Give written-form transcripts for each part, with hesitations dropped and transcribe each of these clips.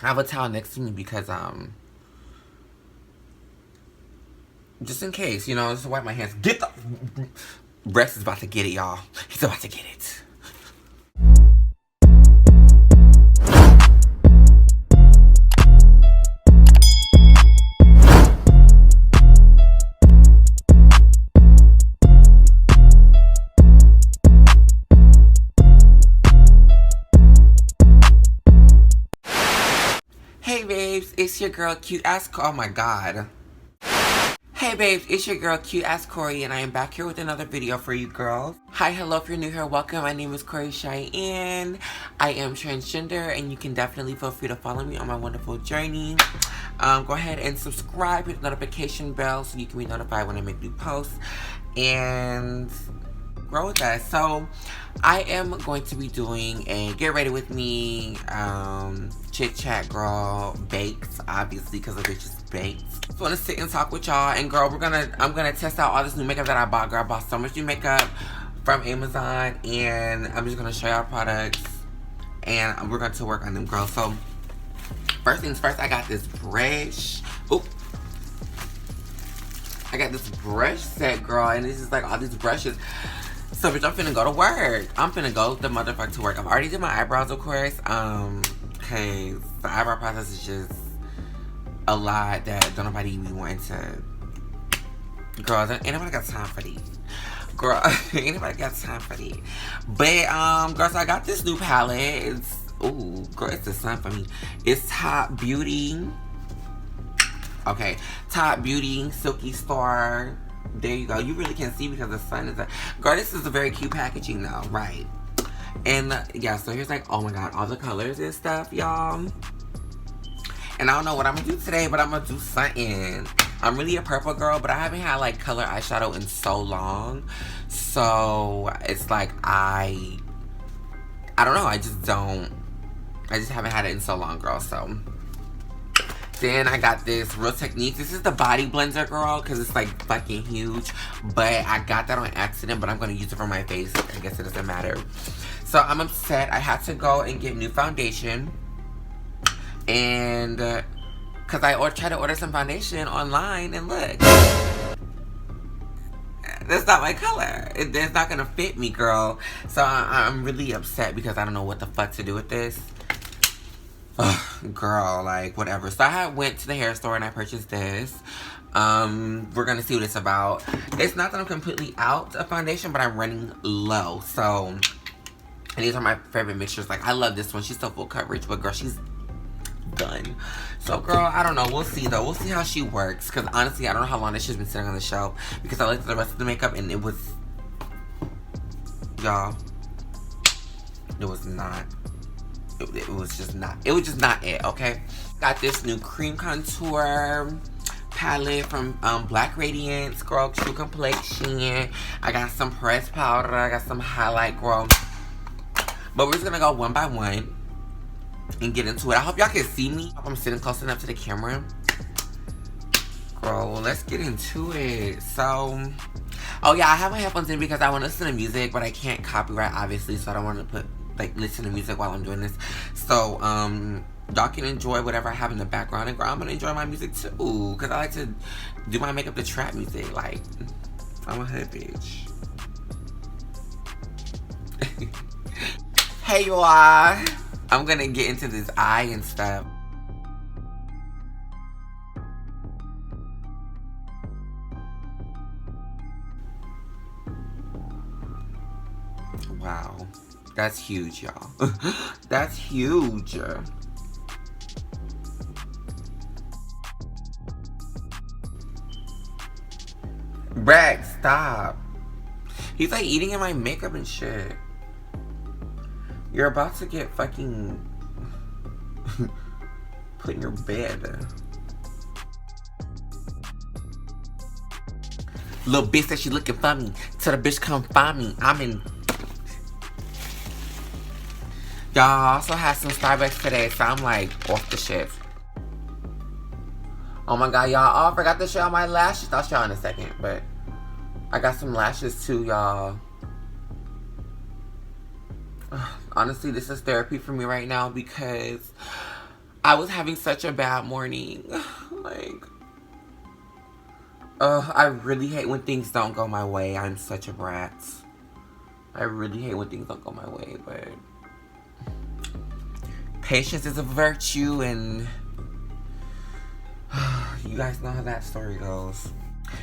I have a towel next to me because, just in case, you know, just to wipe my hands. Get the... Rex is about to get it, y'all. He's about to get it. Hey babes, it's your girl Cute Ass. Oh my god. Hey babes, it's your girl Cute Ass Corey, and I am back here with another video for you girls. Hi, hello, if you're new here, welcome. My name is Corey Cheyenne. I am transgender, and you can definitely feel free to follow me on my wonderful journey. Go ahead and subscribe, hit the notification bell so you can be notified when I make new posts, and grow with us. So I am going to be doing a get ready with me chit chat girl bakes, obviously because the bitch is baked. Just want to sit and talk with y'all, and girl, I'm gonna test out all this new makeup that I bought. Girl, I bought so much new makeup from Amazon, and I'm just gonna show y'all products, and we're going to work on them, girl. So first things first, I got this brush. Oop. I got this brush set, girl, and this is like all these brushes. So bitch, I'm finna go to work. I'm finna go the motherfucker to work. I've already did my eyebrows, of course. Cause the eyebrow process is just a lot that don't nobody be wanting to. Girl, ain't nobody got time for these. Girl, ain't nobody got time for these. But girl, so I got this new palette. It's ooh, girl, it's the sun for me. It's Top Beauty. Okay, Top Beauty Silky Star. There you go. You really can't see because the sun is... Girl, this is a very cute packaging though, right? And yeah, so here's like, oh my god, all the colors and stuff, y'all. And I don't know what I'm gonna do today, but I'm gonna do something. I'm really a purple girl, but I haven't had like color eyeshadow in so long. So it's like I don't know, I just haven't had it in so long, girl, so... Then I got this Real Technique. This is the body blender, girl, because it's like fucking huge. But I got that on accident, but I'm going to use it for my face. I guess it doesn't matter. So I'm upset. I had to go and get new foundation. And because I tried to order some foundation online, and look. That's not my color. It's not going to fit me, girl. So I'm really upset because I don't know what the fuck to do with this. Ugh, girl, like, whatever. So I went to the hair store and I purchased this. We're gonna see what it's about. It's not that I'm completely out of foundation, but I'm running low. So, and these are my favorite mixtures. Like, I love this one. She's still full coverage, but girl, she's done. So, girl, I don't know. We'll see, though. We'll see how she works. Because, honestly, I don't know how long this shit's been sitting on the shelf. Because I looked at the rest of the makeup and it was... Y'all. It was not... It was just not it, okay? Got this new cream contour palette from Black Radiance, girl, True Complexion. I got some pressed powder. I got some highlight, girl. But we're just gonna go one by one and get into it. I hope y'all can see me. I hope I'm sitting close enough to the camera. Girl, well, let's get into it. So, oh yeah, I have my headphones in because I want to listen to music, but I can't copyright, obviously, so I don't want to put... like, listen to music while I'm doing this. So, y'all can enjoy whatever I have in the background. And girl, I'm gonna enjoy my music too. Because I like to do my makeup to trap music. Like, I'm a hood bitch. Hey, y'all. I'm gonna get into this eye and stuff. Wow. That's huge, y'all. That's huge. Rex, stop. He's like eating in my makeup and shit. You're about to get fucking put in your bed. Little bitch said she looking for me. Tell the bitch come find me. I'm in... Y'all also had some Starbucks today, so I'm like off the shit. Oh my god, y'all. Oh, I forgot to show y'all my lashes. I'll show y'all in a second, but I got some lashes too, y'all. Honestly, this is therapy for me right now because I was having such a bad morning. Like, I really hate when things don't go my way. I'm such a brat. I really hate when things don't go my way, but patience is a virtue, and you guys know how that story goes.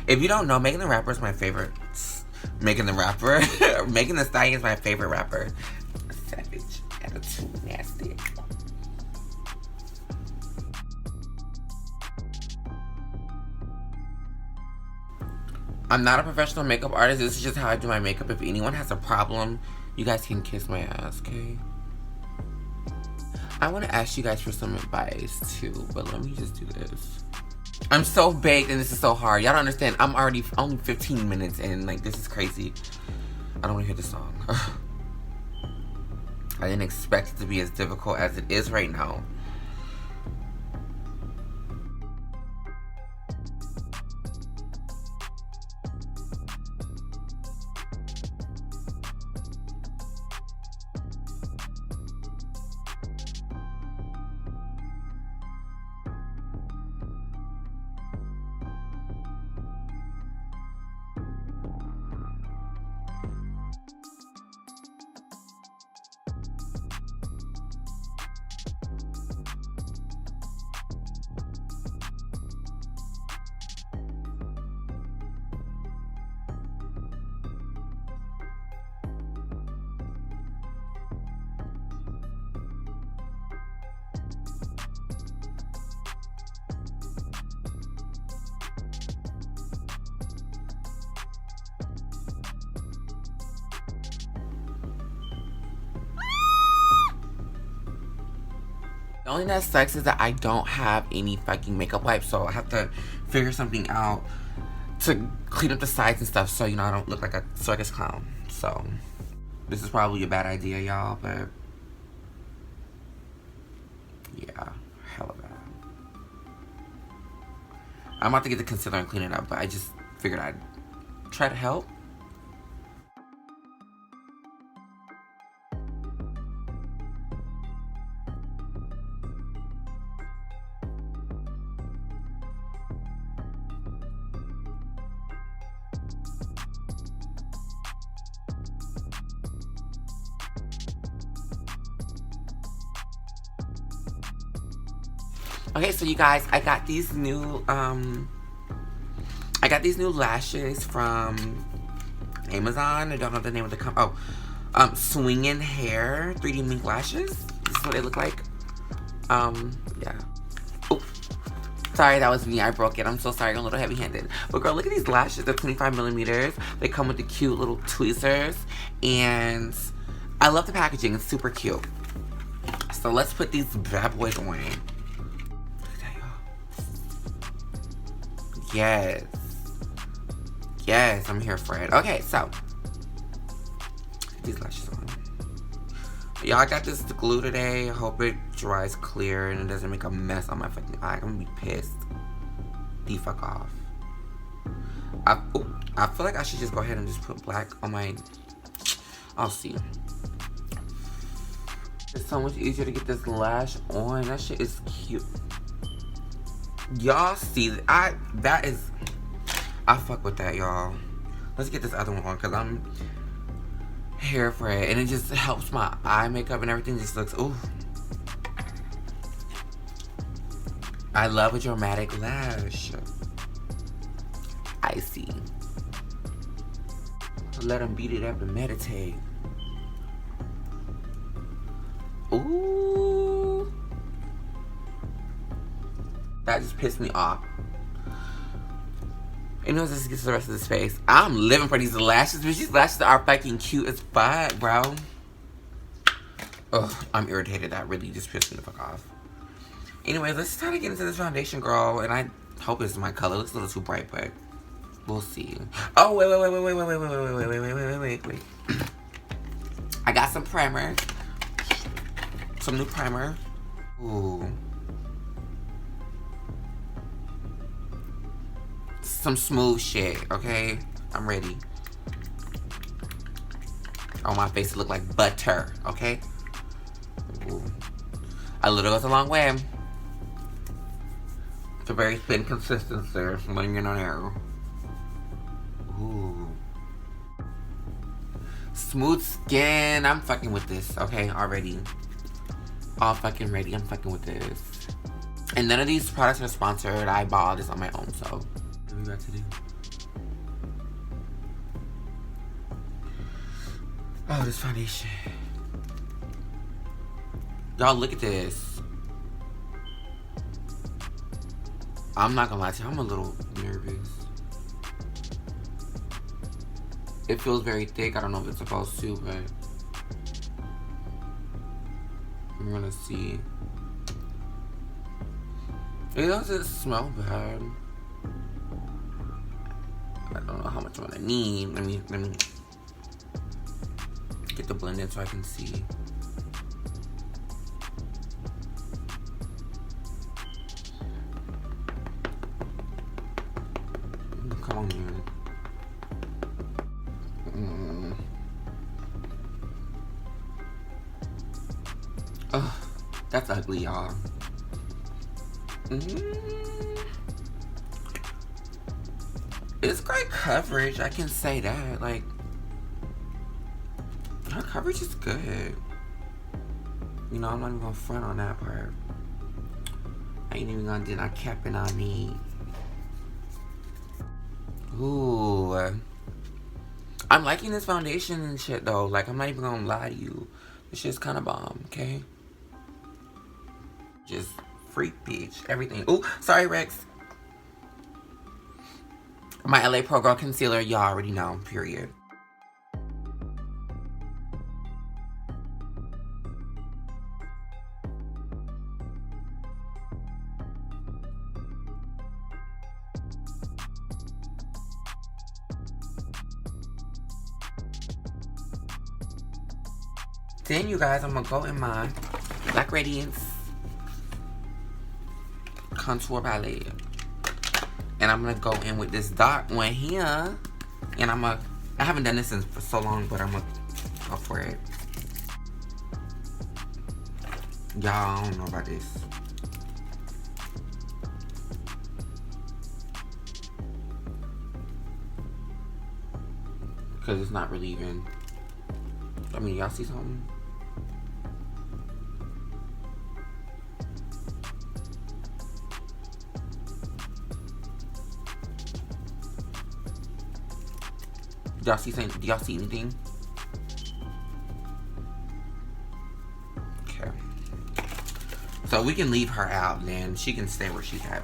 If you don't know, Megan the Rapper is my favorite. Megan the Rapper. Megan Thee Stallion is my favorite rapper. Savage. Attitude. Nasty. I'm not a professional makeup artist. This is just how I do my makeup. If anyone has a problem, you guys can kiss my ass, okay? I want to ask you guys for some advice too, but let me just do this. I'm so baked and this is so hard. Y'all don't understand. I'm already only 15 minutes in. Like, this is crazy. I don't want to hear the song. I didn't expect it to be as difficult as it is right now. The only thing that sucks is that I don't have any fucking makeup wipes, so I have to figure something out to clean up the sides and stuff, so, you know, I don't look like a circus clown. So, this is probably a bad idea, y'all, but yeah, hella bad. I'm about to get the concealer and clean it up, but I just figured I'd try to help. Okay, so you guys, I got these new lashes from Amazon. I don't know the name of the company. Oh, Swingin' Hair 3D Mink Lashes. This is what they look like. Yeah. Oh, sorry, that was me. I broke it. I'm so sorry. I'm a little heavy-handed. But girl, look at these lashes. They're 25 millimeters. They come with the cute little tweezers, and I love the packaging. It's super cute. So let's put these bad boys on. Yes. Yes, I'm here for it. Okay, so. These lashes on. Y'all, I got this glue today. I hope it dries clear and it doesn't make a mess on my fucking eye. I'm gonna be pissed. The fuck off. I feel like I should just go ahead and just put black on my. I'll see. It's so much easier to get this lash on. That shit is cute. Y'all see that? I fuck with that, y'all. Let's get this other one on, because I'm here for it. And it just helps my eye makeup and everything just looks, ooh. I love a dramatic lash. I see. Let them beat it up and meditate. Ooh. That just pissed me off. And as this gets to the rest of his face, I'm living for these lashes, but these lashes are fucking cute as fuck, bro. Ugh, I'm irritated. That really just pissed me the fuck off. Anyways, let's try to get into this foundation, girl. And I hope it's my color. It looks a little too bright, but we'll see. Oh, wait. I got some primer. Some new primer. Ooh. Some smooth shit, okay? I'm ready. Oh, my face look like butter, okay? Ooh. A little goes a long way. It's a very thin consistency. I'm letting you know there. Ooh. Smooth skin. I'm fucking with this, okay? Already. All fucking ready. I'm fucking with this. And none of these products are sponsored. I bought all this on my own, so. What are we about to do? Oh, this foundation. Y'all, look at this. I'm not gonna lie to you, I'm a little nervous. It feels very thick. I don't know if it's supposed to, but I'm gonna see. It doesn't smell bad. I don't know how much I'm gonna need. Let me get the blend in so I can see. Come on, man. Ugh, that's ugly, y'all. It's great coverage, I can say that. Like, her coverage is good. You know, I'm not even gonna front on that part. I ain't even gonna do no capping on me. Ooh. I'm liking this foundation and shit though. Like, I'm not even gonna lie to you. This shit's kind of bomb, okay? Just freak bitch. Everything. Ooh, sorry, Rex. My LA Pro Girl concealer, y'all already know, period. Then, you guys, I'm gonna go in my Black Radiance contour palette, and I'm gonna go in with this dark one here, and I haven't done this for so long, but I'm gonna go for it. Y'all, I don't know about this. Because it's not really even, I mean, y'all see something? Do y'all see something? Do y'all see anything? Okay. So we can leave her out, and then she can stay where she's at.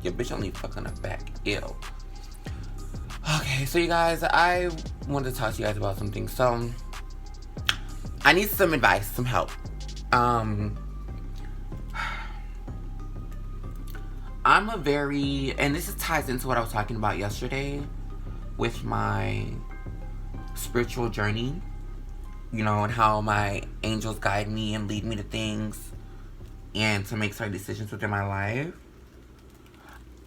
Your bitch only fuck on the back. Ew. Okay, so you guys, I wanted to talk to you guys about something. So, I need some advice, some help. I'm a very, and this ties into what I was talking about yesterday with my spiritual journey. You know, and how my angels guide me and lead me to things and to make certain decisions within my life.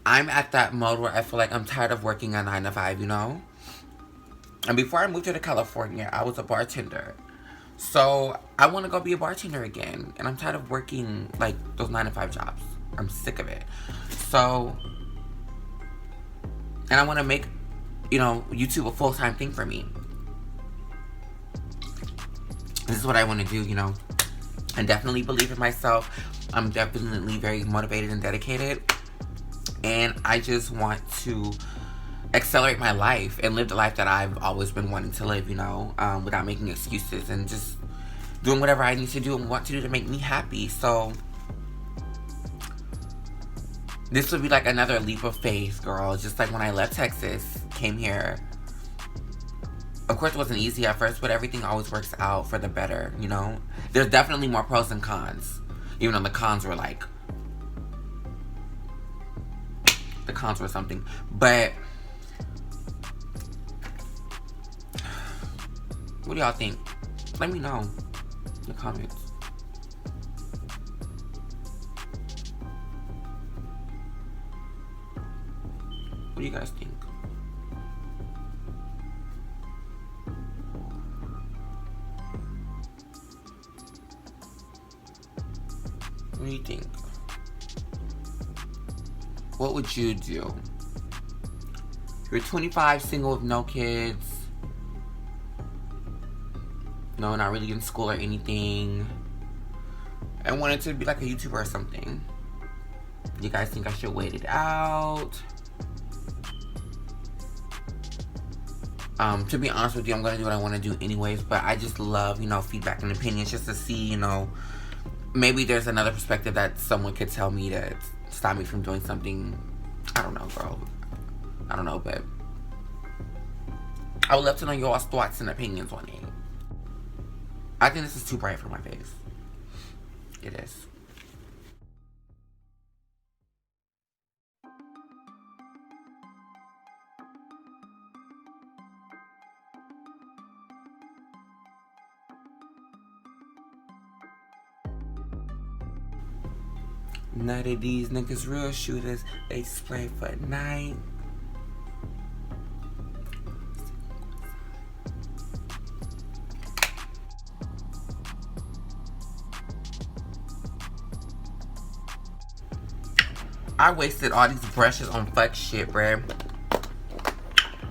I'm at that mode where I feel like I'm tired of working a 9 to 5, you know? And before I moved here to California, I was a bartender. So, I want to go be a bartender again. And I'm tired of working, like, those 9 to 5 jobs. I'm sick of it. So, and I want to make, you know, YouTube a full-time thing for me. This is what I want to do, you know? I definitely believe in myself. I'm definitely very motivated and dedicated. And I just want to accelerate my life and live the life that I've always been wanting to live, you know, without making excuses and just doing whatever I need to do and want to do to make me happy. So, this would be like another leap of faith, girl. Just like when I left Texas, came here. Of course, it wasn't easy at first, but everything always works out for the better, you know? There's definitely more pros than cons. Even though the cons were like, something. But What do y'all think? Let me know in the comments. What do you guys think? What do you think? What would you do? You're 25, single with no kids. No, not really in school or anything. And wanted to be like a YouTuber or something. You guys think I should wait it out? To be honest with you, I'm gonna do what I want to do anyways, but I just love, you know, feedback and opinions just to see, you know, maybe there's another perspective that someone could tell me to stop me from doing something. I don't know, girl. I don't know, but I would love to know your all's thoughts and opinions on it. I think this is too bright for my face. It is. None of these niggas real shooters. They spray for night. I wasted all these brushes on fuck shit, bruh.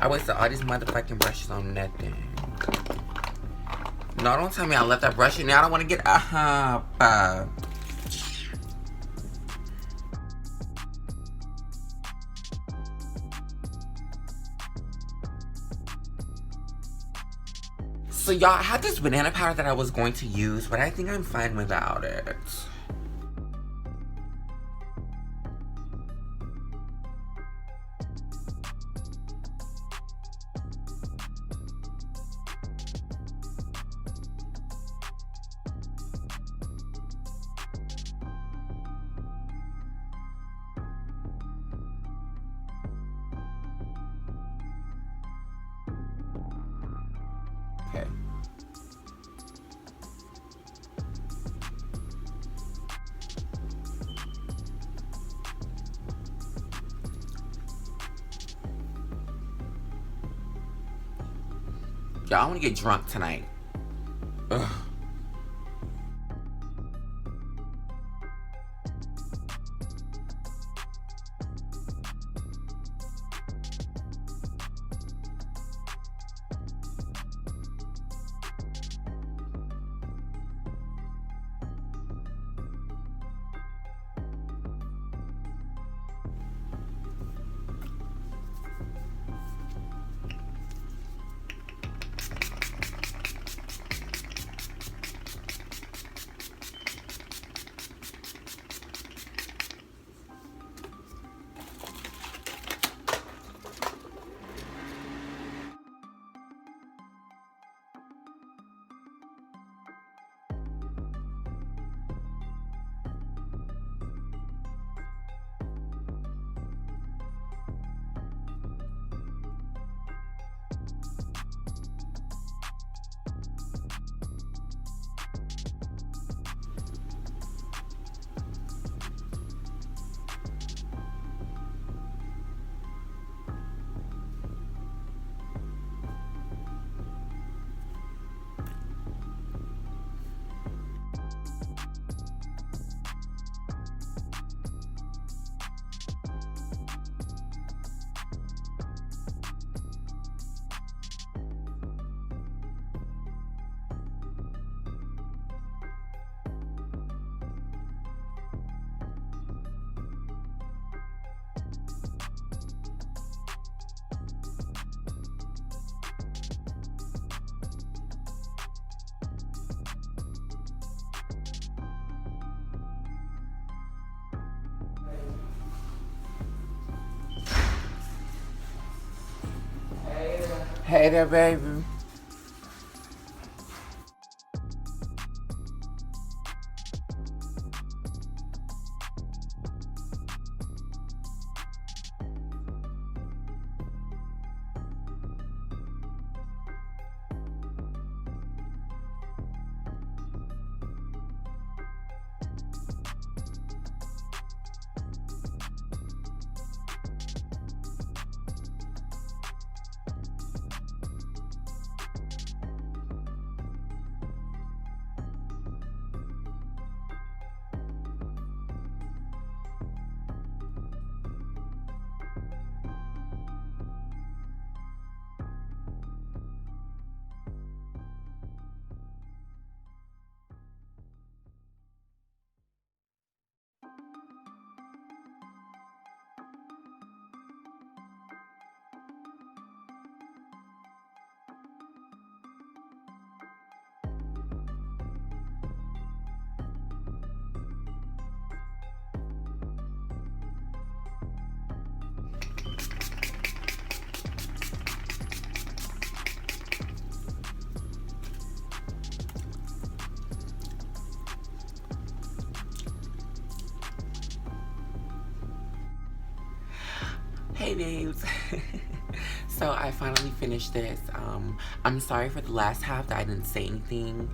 I wasted all these motherfucking brushes on nothing. No, don't tell me I left that brush in there. I don't want to get So y'all, I had this banana powder that I was going to use, but I think I'm fine without it. Okay. Y'all, I want to get drunk tonight. Ugh. Hey there, baby. Hey babes. So I finally finished this. I'm sorry for the last half that I didn't say anything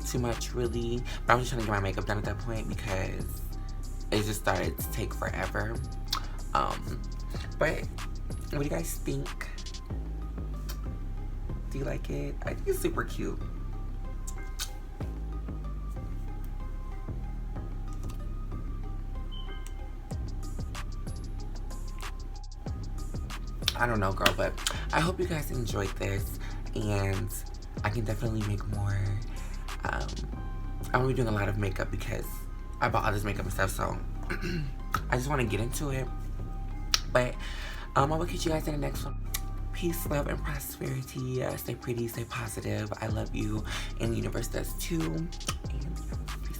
too much really, but I was just trying to get my makeup done at that point because it just started to take forever. But what do you guys think? Do you like it? I think it's super cute. I don't know, girl, but I hope you guys enjoyed this, and I can definitely make more. I'm gonna be doing a lot of makeup because I bought all this makeup and stuff, so I just want to get into it. But I will catch you guys in the next one. Peace, love, and prosperity. Stay pretty, stay positive. I love you, and the universe does too. And peace.